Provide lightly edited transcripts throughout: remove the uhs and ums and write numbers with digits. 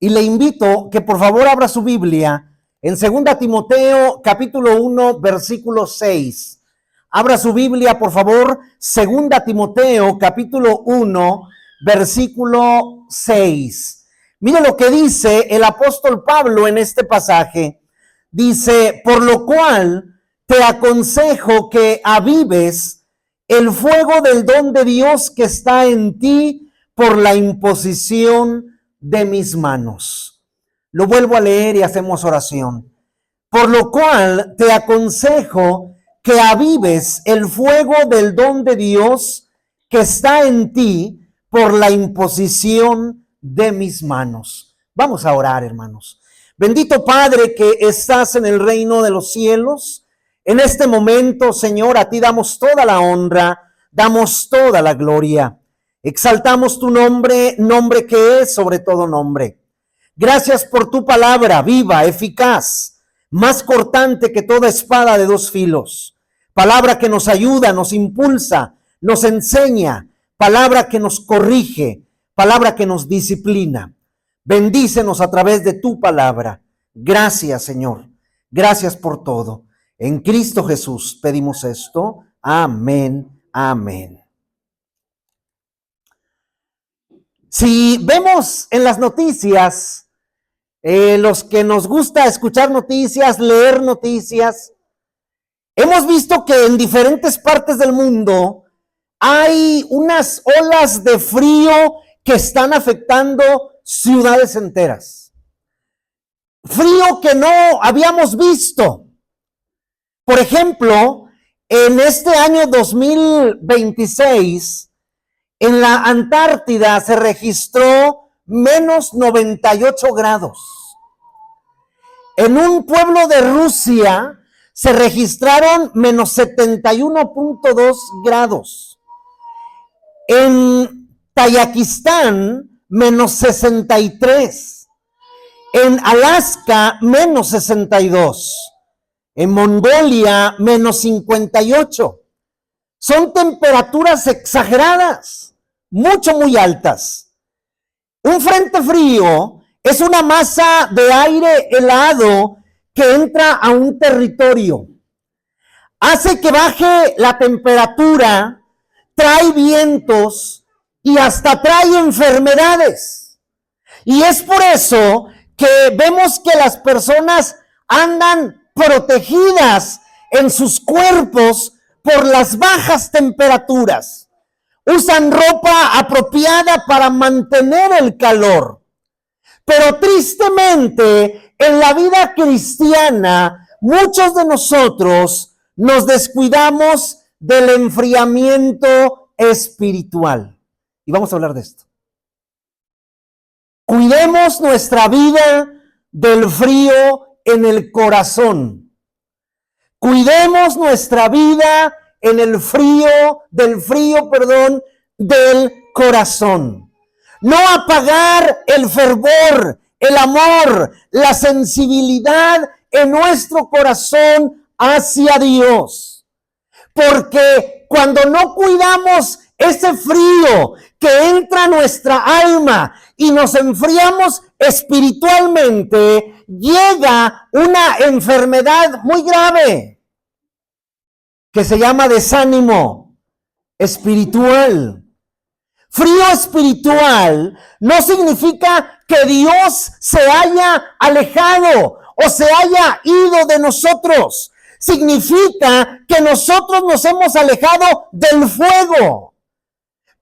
y le invito que por favor abra su Biblia en 2 Timoteo capítulo 1 versículo 6. Abra su Biblia por favor, 2 Timoteo capítulo 1 versículo 6. Mire lo que dice el apóstol Pablo en este pasaje. Dice, por lo cual te aconsejo que avives el fuego del don de Dios que está en ti por la imposición de mis manos. Lo vuelvo a leer y hacemos oración. Por lo cual te aconsejo que avives el fuego del don de Dios que está en ti por la imposición de mis manos. Vamos a orar, hermanos. Bendito Padre que estás en el reino de los cielos, en este momento, Señor, a ti damos toda la honra, damos toda la gloria. Exaltamos tu nombre, nombre que es sobre todo nombre. Gracias por tu palabra viva, eficaz, más cortante que toda espada de dos filos. Palabra que nos ayuda, nos impulsa, nos enseña. Palabra que nos corrige, palabra que nos disciplina. Bendícenos a través de tu palabra. Gracias, Señor. Gracias por todo. En Cristo Jesús pedimos esto. Amén, amén. Si vemos en las noticias, los que nos gusta escuchar noticias, leer noticias, hemos visto que en diferentes partes del mundo hay unas olas de frío que están afectando ciudades enteras. Frío que no habíamos visto. Por ejemplo, en este año 2026, en la Antártida se registró menos 98 grados. En un pueblo de Rusia se registraron menos 71.2 grados. En Tayikistán, menos 63. En Alaska, menos 62. En Mongolia, menos 58. Son temperaturas exageradas, muy altas. Un frente frío es una masa de aire helado que entra a un territorio. Hace que baje la temperatura, trae vientos y hasta trae enfermedades. Y es por eso que vemos que las personas andan protegidas en sus cuerpos por las bajas temperaturas. Usan ropa apropiada para mantener el calor. Pero tristemente, en la vida cristiana, muchos de nosotros nos descuidamos del enfriamiento espiritual. Y vamos a hablar de esto. Cuidemos nuestra vida del frío en el corazón. Cuidemos nuestra vida en el frío, del corazón. No apagar el fervor, el amor, la sensibilidad en nuestro corazón hacia Dios. Porque cuando no cuidamos ese frío que entra a nuestra alma y nos enfriamos espiritualmente, llega una enfermedad muy grave que se llama desánimo espiritual. Frío espiritual no significa que Dios se haya alejado o se haya ido de nosotros. Significa que nosotros nos hemos alejado del fuego.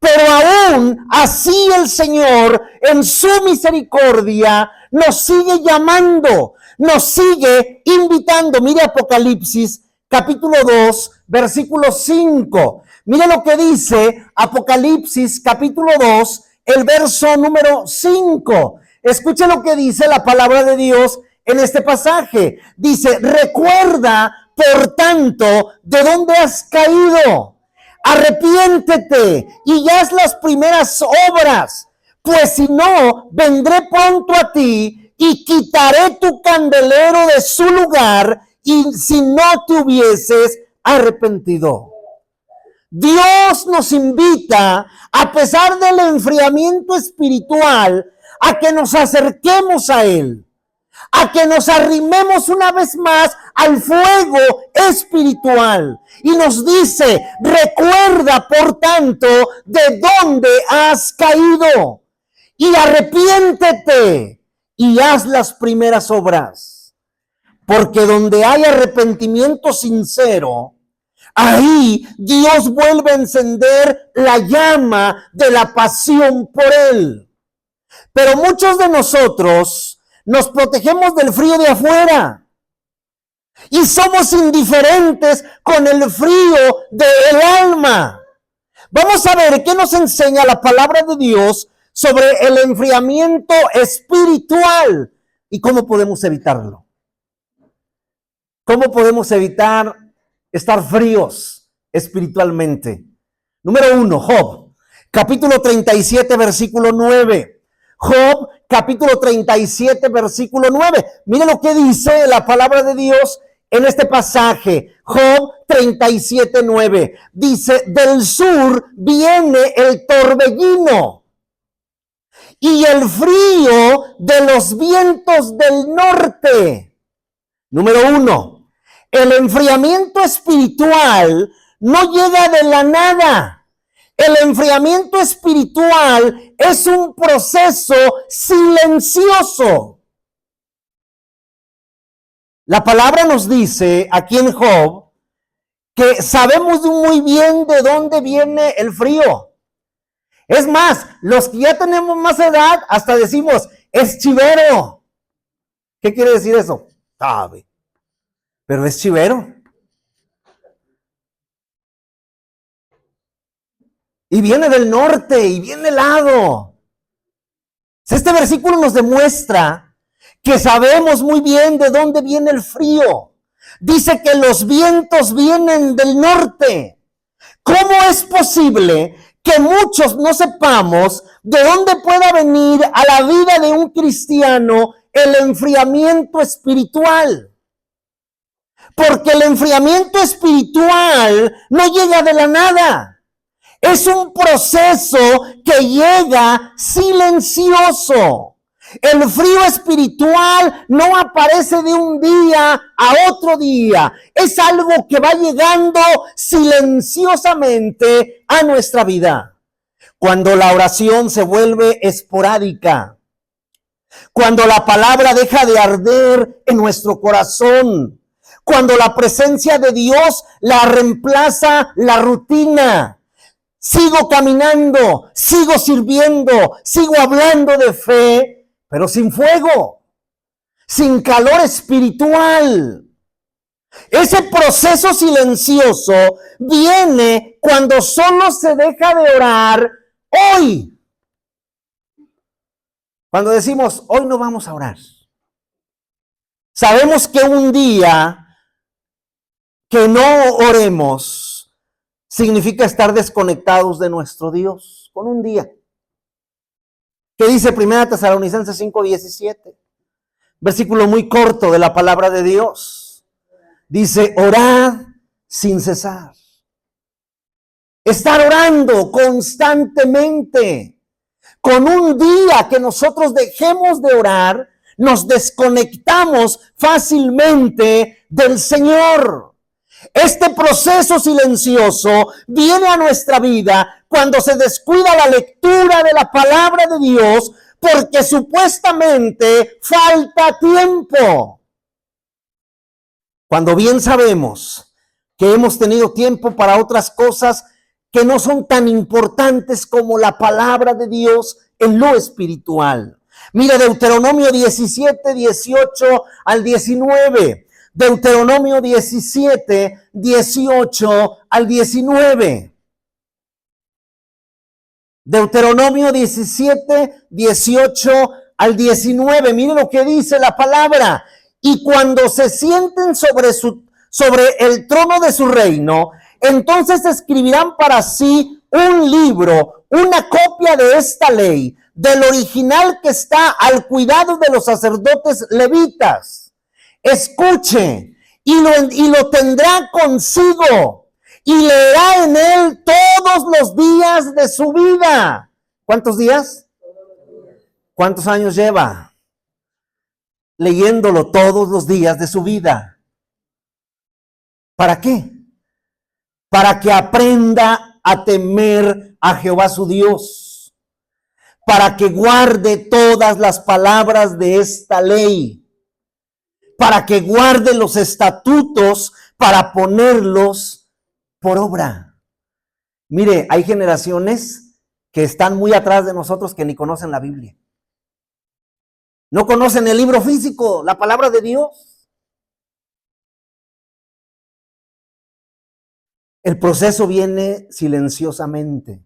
Pero aún así el Señor, en su misericordia, nos sigue llamando, nos sigue invitando. Mire Apocalipsis capítulo 2, versículo 5. Mire lo que dice Apocalipsis capítulo 2, el verso número 5. Escuche lo que dice la palabra de Dios en este pasaje. Dice, recuerda, por tanto, de dónde has caído. Arrepiéntete y haz las primeras obras, pues si no, vendré pronto a ti y quitaré tu candelero de su lugar, y si no te hubieses arrepentido. Dios nos invita, a pesar del enfriamiento espiritual, a que nos acerquemos a Él, a que nos arrimemos una vez más al fuego espiritual. Y nos dice, recuerda por tanto de dónde has caído y arrepiéntete y haz las primeras obras. Porque donde hay arrepentimiento sincero, ahí Dios vuelve a encender la llama de la pasión por Él. Pero muchos de nosotros nos protegemos del frío de afuera y somos indiferentes con el frío del alma. Vamos a ver qué nos enseña la palabra de Dios sobre el enfriamiento espiritual y cómo podemos evitarlo. ¿Cómo podemos evitar estar fríos espiritualmente? Número 1, Job, capítulo 37, versículo 9. Job, capítulo 37, versículo 9. Mire lo que dice la palabra de Dios en este pasaje. Job 37, 9. Dice, del sur viene el torbellino y el frío de los vientos del norte. Número 1, el enfriamiento espiritual no llega de la nada. El enfriamiento espiritual es un proceso silencioso. La palabra nos dice aquí en Job que sabemos muy bien de dónde viene el frío. Es más, los que ya tenemos más edad, hasta decimos, es chivero. ¿Qué quiere decir eso? Sabe, pero es chivero. Y viene del norte, y viene helado. Este versículo nos demuestra que sabemos muy bien de dónde viene el frío. Dice que los vientos vienen del norte. ¿Cómo es posible que muchos no sepamos de dónde pueda venir a la vida de un cristiano el enfriamiento espiritual? Porque el enfriamiento espiritual no llega de la nada. Es un proceso que llega silencioso. El frío espiritual no aparece de un día a otro día. Es algo que va llegando silenciosamente a nuestra vida. Cuando la oración se vuelve esporádica, cuando la palabra deja de arder en nuestro corazón, cuando la presencia de Dios la reemplaza la rutina. Sigo caminando, sigo sirviendo, sigo hablando de fe, pero sin fuego, sin calor espiritual. Ese proceso silencioso viene cuando solo se deja de orar hoy. Cuando decimos, hoy no vamos a orar. Sabemos que un día que no oremos significa estar desconectados de nuestro Dios con un día. ¿Qué dice 1 Tesalonicenses 5:17? Versículo muy corto de la palabra de Dios. Dice, orad sin cesar. Estar orando constantemente. Con un día que nosotros dejemos de orar, nos desconectamos fácilmente del Señor. Este proceso silencioso viene a nuestra vida cuando se descuida la lectura de la palabra de Dios porque supuestamente falta tiempo. Cuando bien sabemos que hemos tenido tiempo para otras cosas que no son tan importantes como la palabra de Dios en lo espiritual. Mira Deuteronomio 17, 18 al 19. Deuteronomio 17, 18 al 19. Deuteronomio 17, 18 al 19. Miren lo que dice la palabra. Y cuando se sienten sobre el trono de su reino, entonces escribirán para sí un libro, una copia de esta ley, del original que está al cuidado de los sacerdotes levitas. Escuche y lo tendrá consigo y leerá en él todos los días de su vida. ¿Cuántos días? ¿Cuántos años lleva leyéndolo todos los días de su vida? ¿Para qué? Para que aprenda a temer a Jehová su Dios, para que guarde todas las palabras de esta ley, para que guarde los estatutos para ponerlos por obra. Mire, hay generaciones que están muy atrás de nosotros que ni conocen la Biblia. No conocen el libro físico, la palabra de Dios. El proceso viene silenciosamente.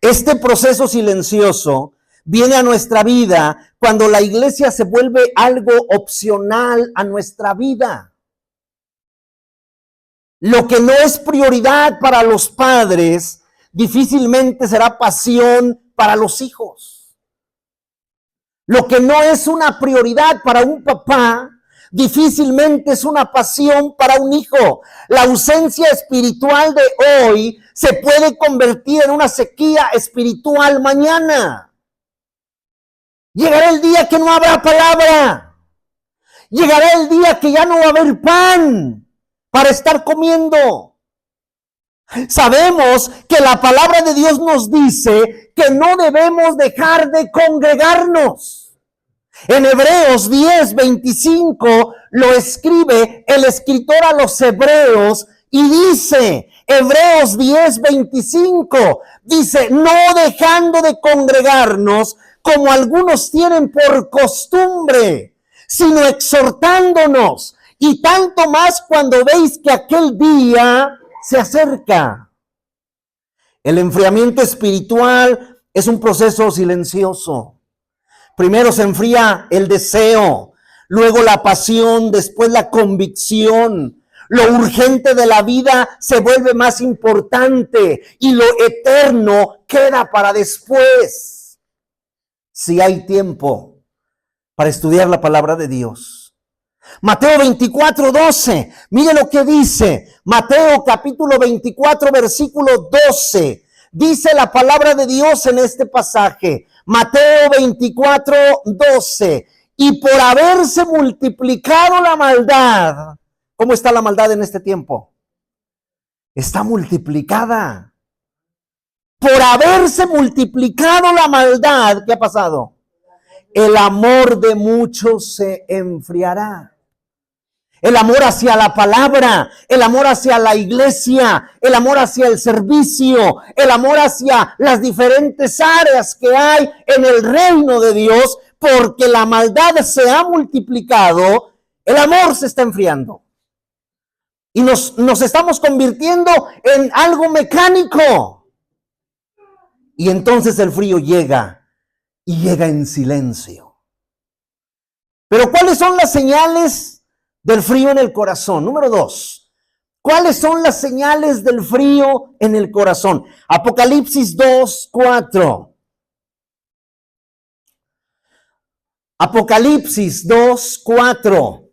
Este proceso silencioso viene a nuestra vida cuando la iglesia se vuelve algo opcional a nuestra vida. Lo que no es prioridad para los padres, difícilmente será pasión para los hijos. Lo que no es una prioridad para un papá, difícilmente es una pasión para un hijo. La ausencia espiritual de hoy se puede convertir en una sequía espiritual mañana. Llegará el día que no habrá palabra. Llegará el día que ya no va a haber pan para estar comiendo. Sabemos que la palabra de Dios nos dice que no debemos dejar de congregarnos. En Hebreos 10:25 lo escribe el escritor a los hebreos y dice, Hebreos 10:25, dice, no dejando de congregarnos como algunos tienen por costumbre, sino exhortándonos, y tanto más cuando veis que aquel día se acerca. El enfriamiento espiritual es un proceso silencioso. Primero se enfría el deseo, luego la pasión, después la convicción. Lo urgente de la vida se vuelve más importante y lo eterno queda para después. Si hay tiempo para estudiar la palabra de Dios. Mateo 24:12, mire lo que dice. Mateo capítulo 24, versículo 12. Dice la palabra de Dios en este pasaje. Mateo 24:12. Y por haberse multiplicado la maldad. ¿Cómo está la maldad en este tiempo? Está multiplicada. Por haberse multiplicado la maldad, ¿qué ha pasado? El amor de muchos se enfriará. El amor hacia la palabra, el amor hacia la iglesia, el amor hacia el servicio, el amor hacia las diferentes áreas que hay en el reino de Dios, porque la maldad se ha multiplicado, el amor se está enfriando. Y nos estamos convirtiendo en algo mecánico. Y entonces el frío llega, y llega en silencio. Pero ¿cuáles son las señales del frío en el corazón? Número 2. ¿Cuáles son las señales del frío en el corazón? Apocalipsis 2:4. Apocalipsis 2:4.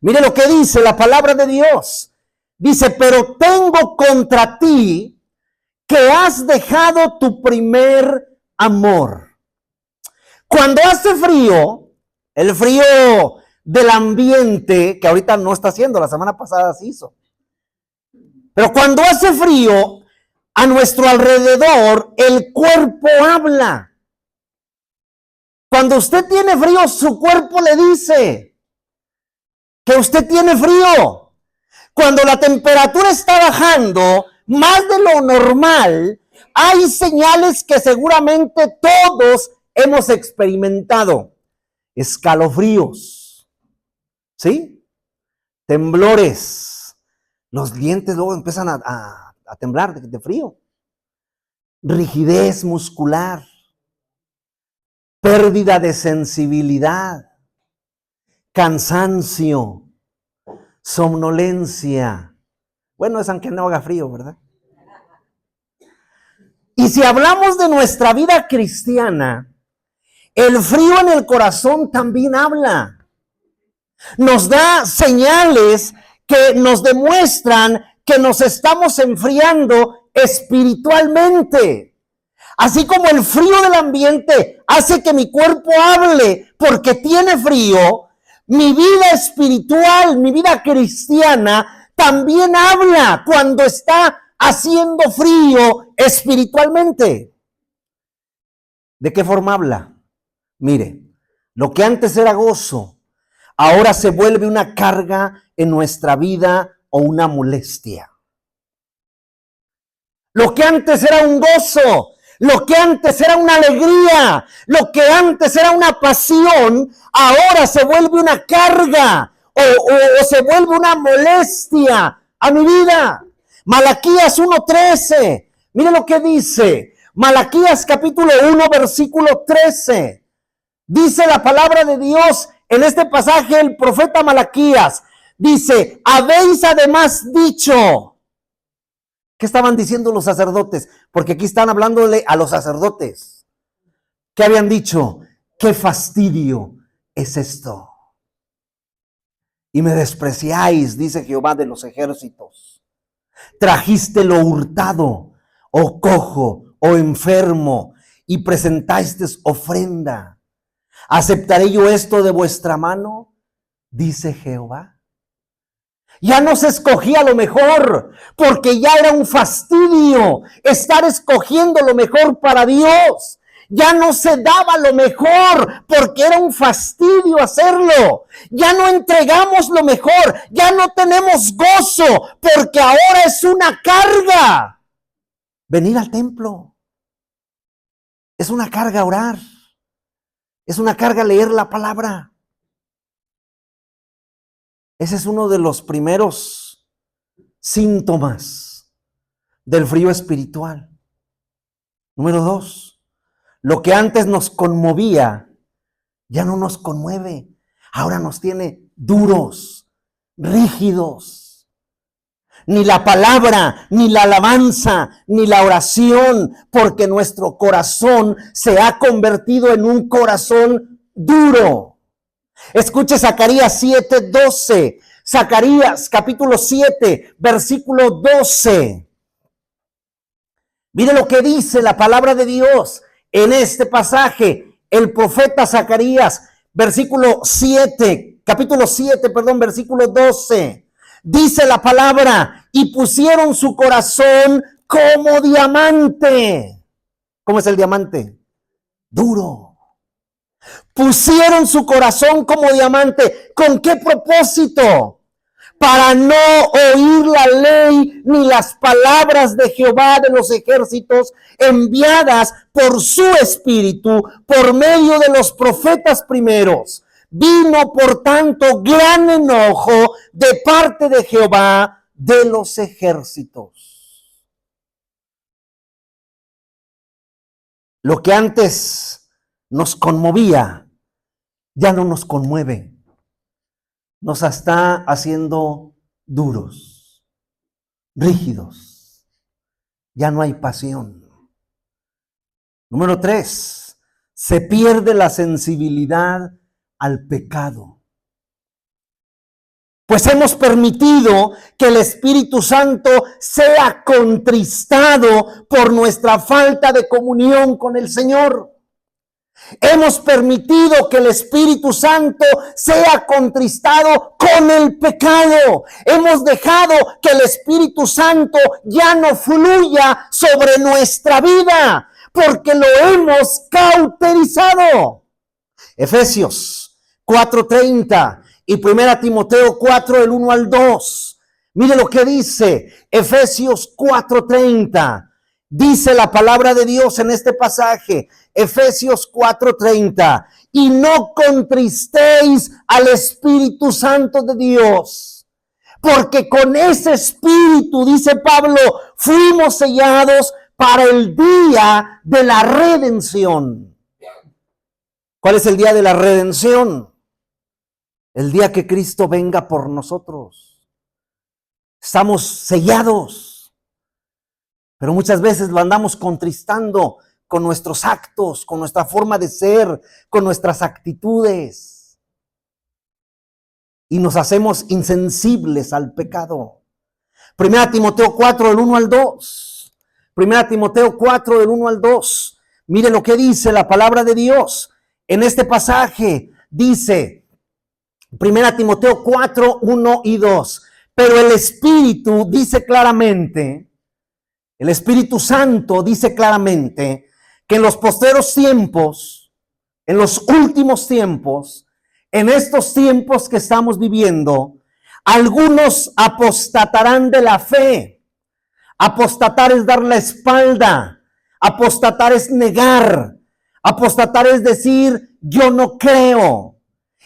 Mire lo que dice la palabra de Dios. Dice, pero tengo contra ti que has dejado tu primer amor. Cuando hace frío, el frío del ambiente, que ahorita no está haciendo, la semana pasada se hizo. Pero cuando hace frío, a nuestro alrededor, el cuerpo habla. Cuando usted tiene frío, su cuerpo le dice que usted tiene frío. Cuando la temperatura está bajando más de lo normal, hay señales que seguramente todos hemos experimentado. Escalofríos, ¿sí? Temblores. Los dientes luego empiezan a temblar de frío. Rigidez muscular. Pérdida de sensibilidad. Cansancio. Somnolencia. Bueno, es aunque no haga frío, ¿verdad? Y si hablamos de nuestra vida cristiana, el frío en el corazón también habla. Nos da señales que nos demuestran que nos estamos enfriando espiritualmente. Así como el frío del ambiente hace que mi cuerpo hable porque tiene frío, mi vida espiritual, mi vida cristiana, también habla cuando está haciendo frío espiritualmente. ¿De qué forma habla? Mire, lo que antes era gozo, ahora se vuelve una carga en nuestra vida o una molestia. Lo que antes era un gozo, lo que antes era una alegría, lo que antes era una pasión, ahora se vuelve una carga o se vuelve una molestia a mi vida. Malaquías 1:13, mire lo que dice. Malaquías capítulo 1, versículo 13. Dice la palabra de Dios en este pasaje, el profeta Malaquías dice: habéis además dicho. ¿Qué estaban diciendo los sacerdotes? Porque aquí están hablándole a los sacerdotes. ¿Qué habían dicho? ¡Qué fastidio es esto! Y me despreciáis, dice Jehová de los ejércitos. Trajiste lo hurtado, o cojo, o enfermo, y presentasteis ofrenda. ¿Aceptaré yo esto de vuestra mano? Dice Jehová. Ya no se escogía lo mejor, porque ya era un fastidio estar escogiendo lo mejor para Dios. Ya no se daba lo mejor, porque era un fastidio hacerlo. Ya no entregamos lo mejor, ya no tenemos gozo, porque ahora es una carga. Venir al templo. Es una carga orar. Es una carga leer la palabra. Ese es uno de los primeros síntomas del frío espiritual. Número 2, lo que antes nos conmovía ya no nos conmueve. Ahora nos tiene duros, rígidos. Ni la palabra, ni la alabanza, ni la oración, porque nuestro corazón se ha convertido en un corazón duro. Escuche Zacarías 7:12. Zacarías capítulo 7, versículo 12. Mire lo que dice la palabra de Dios en este pasaje. El profeta Zacarías, capítulo 7, versículo 12. Dice la palabra: y pusieron su corazón como diamante. ¿Cómo es el diamante? Duro. Pusieron su corazón como diamante. ¿Con qué propósito? Para no oír la ley ni las palabras de Jehová de los ejércitos enviadas por su espíritu por medio de los profetas primeros. Vino por tanto gran enojo de parte de Jehová de los ejércitos. Lo que antes nos conmovía, ya no nos conmueve. Nos está haciendo duros, rígidos. Ya no hay pasión. Número 3, se pierde la sensibilidad al pecado. Pues hemos permitido que el Espíritu Santo sea contristado por nuestra falta de comunión con el Señor. Hemos permitido que el Espíritu Santo sea contristado con el pecado. Hemos dejado que el Espíritu Santo ya no fluya sobre nuestra vida, porque lo hemos cauterizado. Efesios 4:30 y 1 Timoteo 4, del 1 al 2. Mire lo que dice Efesios 4:30. Dice la palabra de Dios en este pasaje, Efesios 4:30, y no contristéis al Espíritu Santo de Dios, porque con ese Espíritu, dice Pablo, fuimos sellados para el día de la redención. ¿Cuál es el día de la redención? El día que Cristo venga por nosotros. Estamos sellados. Pero muchas veces lo andamos contristando con nuestros actos, con nuestra forma de ser, con nuestras actitudes. Y nos hacemos insensibles al pecado. 1 Timoteo 4, del 1 al 2. Primera Timoteo 4, del 1 al 2. Mire lo que dice la palabra de Dios. En este pasaje dice, Primera Timoteo 4, 1 y 2. Pero el Espíritu dice claramente, el Espíritu Santo dice claramente que en los postreros tiempos, en los últimos tiempos, en estos tiempos que estamos viviendo, algunos apostatarán de la fe. Apostatar es dar la espalda. Apostatar es negar. Apostatar es decir, yo no creo.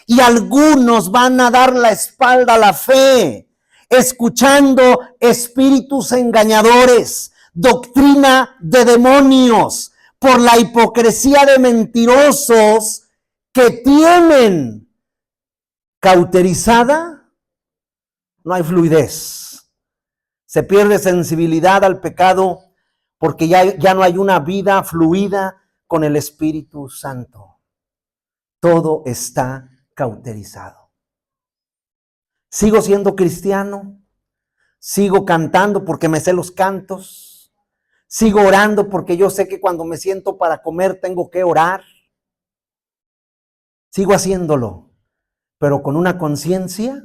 Y algunos van a dar la espalda a la fe, escuchando espíritus engañadores, doctrina de demonios, por la hipocresía de mentirosos que tienen cauterizada, no hay fluidez. Se pierde sensibilidad al pecado porque ya no hay una vida fluida con el Espíritu Santo. Todo está cauterizado. Sigo siendo cristiano, sigo cantando porque me sé los cantos, sigo orando porque yo sé que cuando me siento para comer tengo que orar. Sigo haciéndolo, pero con una conciencia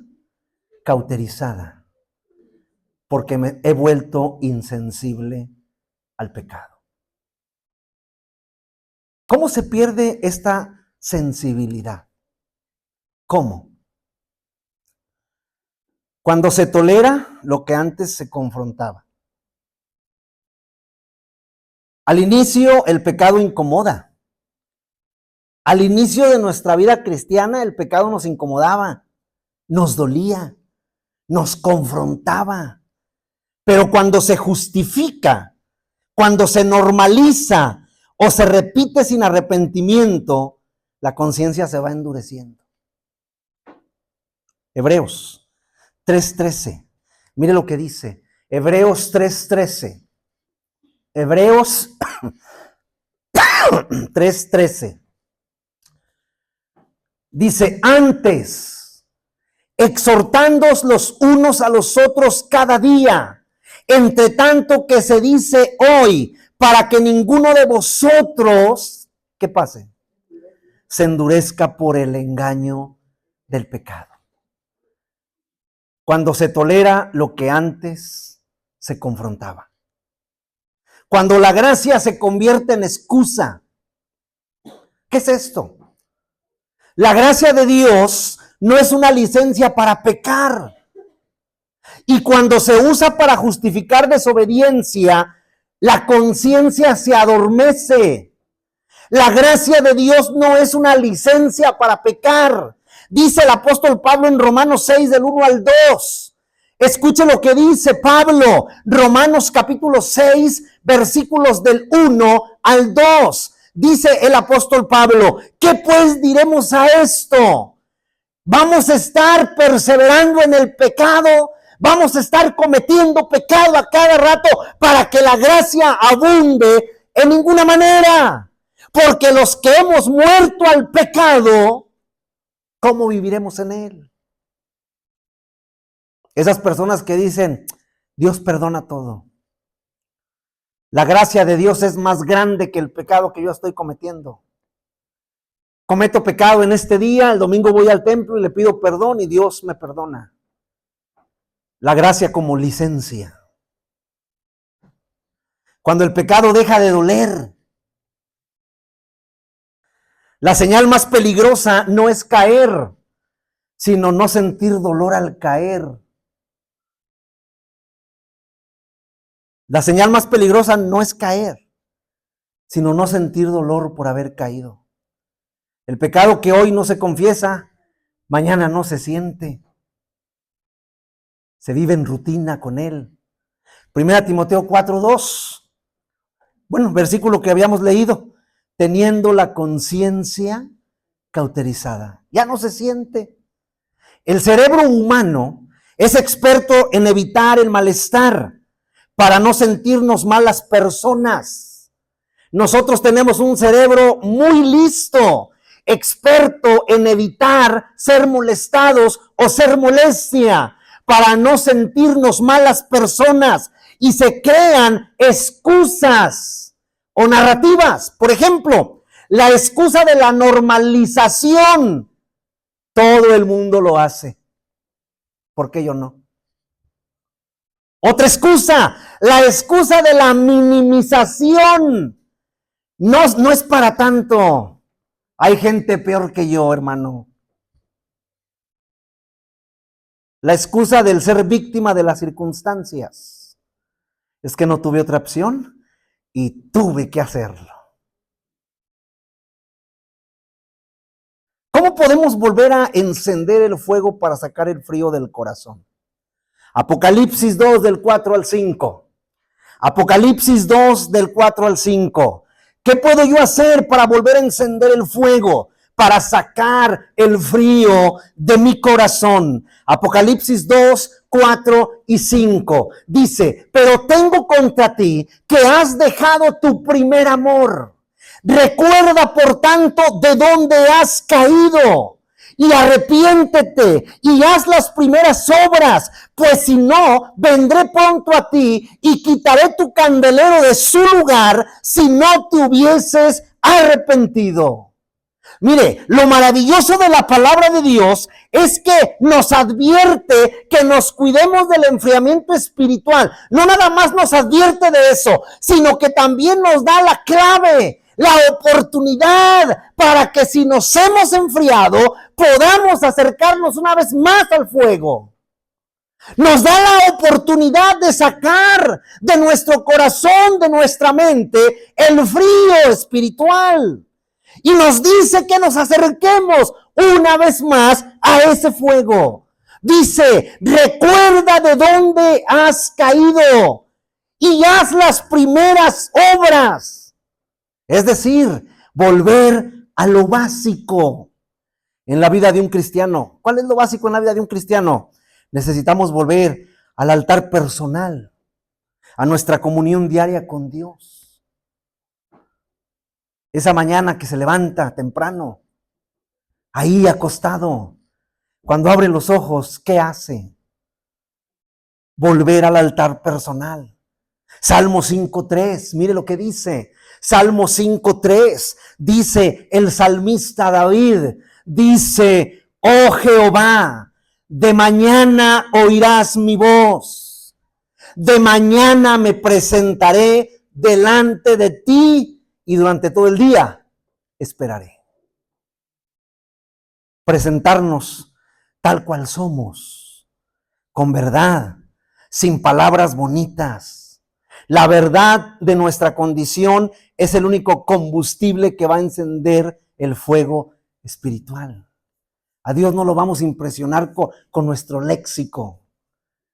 cauterizada, porque me he vuelto insensible al pecado. ¿Cómo se pierde esta sensibilidad? ¿Cómo? Cuando se tolera lo que antes se confrontaba. Al inicio el pecado incomoda. Al inicio de nuestra vida cristiana el pecado nos incomodaba, nos dolía, nos confrontaba. Pero cuando se justifica, cuando se normaliza o se repite sin arrepentimiento, la conciencia se va endureciendo. Hebreos 3:13. Mire lo que dice. Hebreos 3:13. Hebreos 3:13. Dice, antes, exhortándoos los unos a los otros cada día, entre tanto que se dice hoy, para que ninguno de vosotros, ¿qué pase? Se endurezca por el engaño del pecado. Cuando se tolera lo que antes se confrontaba. Cuando la gracia se convierte en excusa. ¿Qué es esto? La gracia de Dios no es una licencia para pecar. Y cuando se usa para justificar desobediencia, la conciencia se adormece. La gracia de Dios no es una licencia para pecar. Dice el apóstol Pablo en Romanos 6, del 1 al 2. Escuche lo que dice Pablo, Romanos capítulo 6, versículos del 1 al 2. Dice el apóstol Pablo, ¿qué pues diremos a esto? ¿Vamos a estar perseverando en el pecado? ¿Vamos a estar cometiendo pecado a cada rato para que la gracia abunde? En ninguna manera. Porque los que hemos muerto al pecado, ¿cómo viviremos en él? Esas personas que dicen, Dios perdona todo. La gracia de Dios es más grande que el pecado que yo estoy cometiendo. Cometo pecado en este día, el domingo voy al templo y le pido perdón y Dios me perdona. La gracia como licencia. Cuando el pecado deja de doler. La señal más peligrosa no es caer, sino no sentir dolor al caer. La señal más peligrosa no es caer, sino no sentir dolor por haber caído. El pecado que hoy no se confiesa, mañana no se siente. Se vive en rutina con él. Primera Timoteo 4:2. Bueno, versículo que habíamos leído. Teniendo la conciencia cauterizada. Ya no se siente. El cerebro humano es experto en evitar el malestar para no sentirnos malas personas. Nosotros tenemos un cerebro muy listo, experto en evitar ser molestados o ser molestia, para no sentirnos malas personas. y se crean excusas o narrativas. Por ejemplo, la excusa de la normalización. Todo el mundo lo hace. ¿Por qué yo no? Otra excusa, la excusa de la minimización. No es para tanto. Hay gente peor que yo, hermano. La excusa del ser víctima de las circunstancias. Es que no tuve otra opción y tuve que hacerlo. ¿Cómo podemos volver a encender el fuego para sacar el frío del corazón? Apocalipsis 2 del 4 al 5. Apocalipsis 2 del 4 al 5. ¿Qué puedo yo hacer para volver a encender el fuego? Para sacar el frío de mi corazón. Apocalipsis 2, 4 y 5. Dice, pero tengo contra ti que has dejado tu primer amor. Recuerda, por tanto, de dónde has caído y arrepiéntete y haz las primeras obras, pues si no, vendré pronto a ti y quitaré tu candelero de su lugar si no te hubieses arrepentido. Mire, lo maravilloso de la palabra de Dios es que nos advierte que nos cuidemos del enfriamiento espiritual. No nada más nos advierte de eso, sino que también nos da la clave, la oportunidad para que si nos hemos enfriado, podamos acercarnos una vez más al fuego. Nos da la oportunidad de sacar de nuestro corazón, de nuestra mente, el frío espiritual. Y nos dice que nos acerquemos una vez más a ese fuego. Dice, recuerda de dónde has caído y haz las primeras obras. Es decir, volver a lo básico en la vida de un cristiano. ¿Cuál es lo básico en la vida de un cristiano? Necesitamos volver al altar personal, a nuestra comunión diaria con Dios. Esa mañana que se levanta temprano, ahí acostado, cuando abre los ojos, ¿qué hace? Volver al altar personal. Salmo 5:3, mire lo que dice. Salmo 5:3, dice el salmista David, dice, oh Jehová, de mañana oirás mi voz, de mañana me presentaré delante de ti y durante todo el día esperaré. Presentarnos tal cual somos, con verdad, sin palabras bonitas. La verdad de nuestra condición es el único combustible que va a encender el fuego espiritual. A Dios no lo vamos a impresionar con nuestro léxico,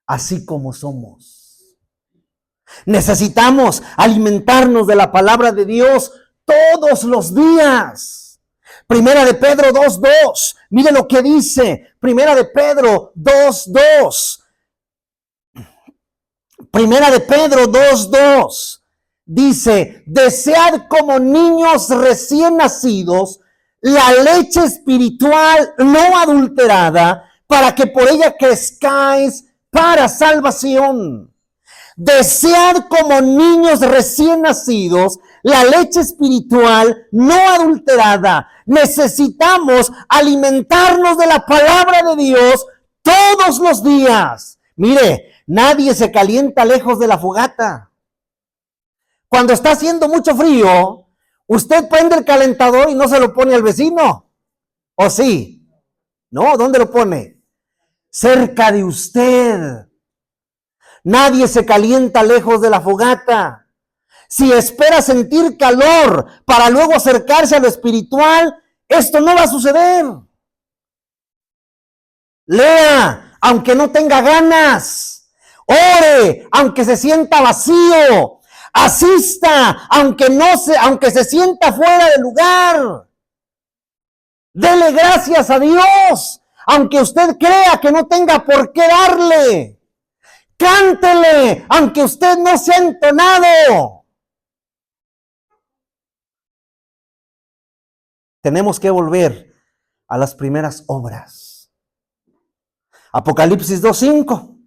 así como somos. Necesitamos alimentarnos de la palabra de Dios todos los días. Primera de Pedro 2:2. Mire lo que dice. Primera de Pedro 2:2. Primera de Pedro 2:2. Dice, desead como niños recién nacidos la leche espiritual no adulterada, para que por ella crezcáis para salvación. Desead como niños recién nacidos la leche espiritual no adulterada. Necesitamos alimentarnos de la palabra de Dios todos los días. Mire, nadie se calienta lejos de la fogata. Cuando está haciendo mucho frío, usted prende el calentador y no se lo pone al vecino. ¿O sí? No, ¿dónde lo pone? Cerca de usted. Nadie se calienta lejos de la fogata. Si espera sentir calor para luego acercarse a lo espiritual, esto no va a suceder. Lea, aunque no tenga ganas. Ore, aunque se sienta vacío. Asista, aunque se sienta fuera de lugar. Dele gracias a Dios, aunque usted crea que no tenga por qué darle. Cántele, aunque usted no se ha entonado. Tenemos que volver a las primeras obras. Apocalipsis 2:5.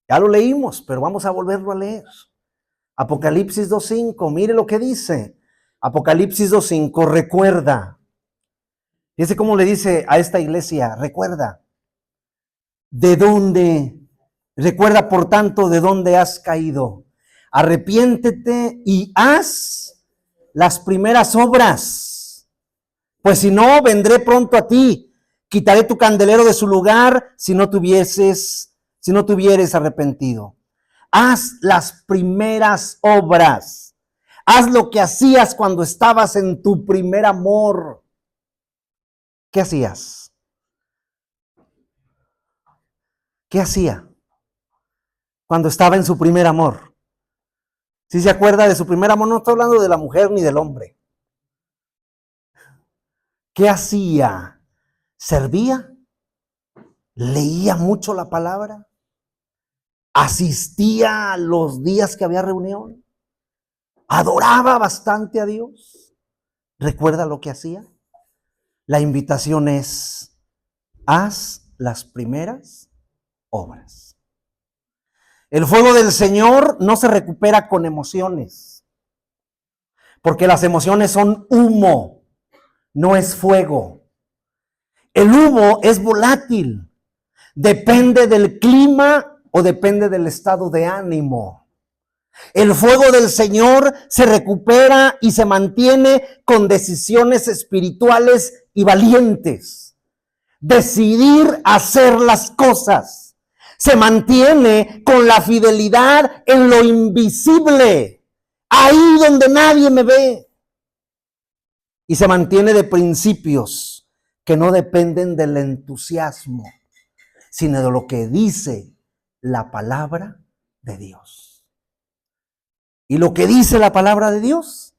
Ya lo leímos, pero vamos a volverlo a leer. Apocalipsis 2:5, mire lo que dice. Apocalipsis 2:5, recuerda. Fíjese cómo le dice a esta iglesia, recuerda. ¿De dónde? Recuerda, por tanto, de dónde has caído. Arrepiéntete y haz las primeras obras. Pues si no, vendré pronto a ti. Quitaré tu candelero de su lugar si no tuvieres arrepentido. Haz las primeras obras. Haz lo que hacías cuando estabas en tu primer amor. ¿Qué hacías? ¿Qué hacía cuando estaba en su primer amor? Si se acuerda de su primer amor, no estoy hablando de la mujer ni del hombre. ¿Qué hacía? ¿Servía? ¿Leía mucho la palabra? ¿Asistía a los días que había reunión? ¿Adoraba bastante a Dios? ¿Recuerda lo que hacía? La invitación es, haz las primeras obras. El fuego del Señor no se recupera con emociones, porque las emociones son humo, no es fuego. El humo es volátil, depende del clima o depende del estado de ánimo. El fuego del Señor se recupera y se mantiene con decisiones espirituales y valientes. Decidir hacer las cosas. Se mantiene con la fidelidad en lo invisible, ahí donde nadie me ve. Y se mantiene de principios que no dependen del entusiasmo, sino de lo que dice la palabra de Dios. Y lo que dice la palabra de Dios,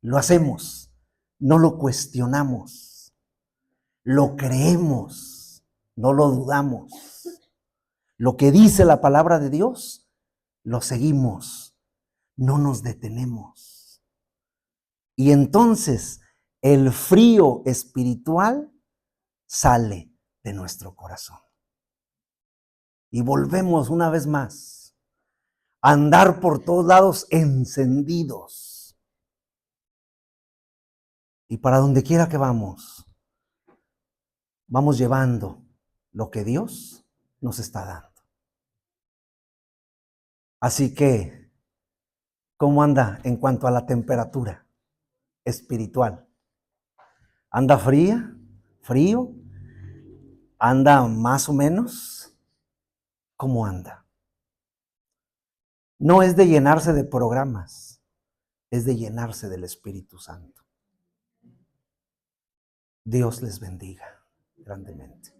lo hacemos, no lo cuestionamos, lo creemos, no lo dudamos. Lo que dice la palabra de Dios, lo seguimos, no nos detenemos. Y entonces el frío espiritual sale de nuestro corazón. Y volvemos una vez más a andar por todos lados encendidos. Y para donde quiera que vamos, vamos llevando lo que Dios nos está dando. Así que, ¿cómo anda en cuanto a la temperatura espiritual? ¿Anda fría? ¿Frío? ¿Anda más o menos? ¿Cómo anda? No es de llenarse de programas, es de llenarse del Espíritu Santo. Dios les bendiga grandemente.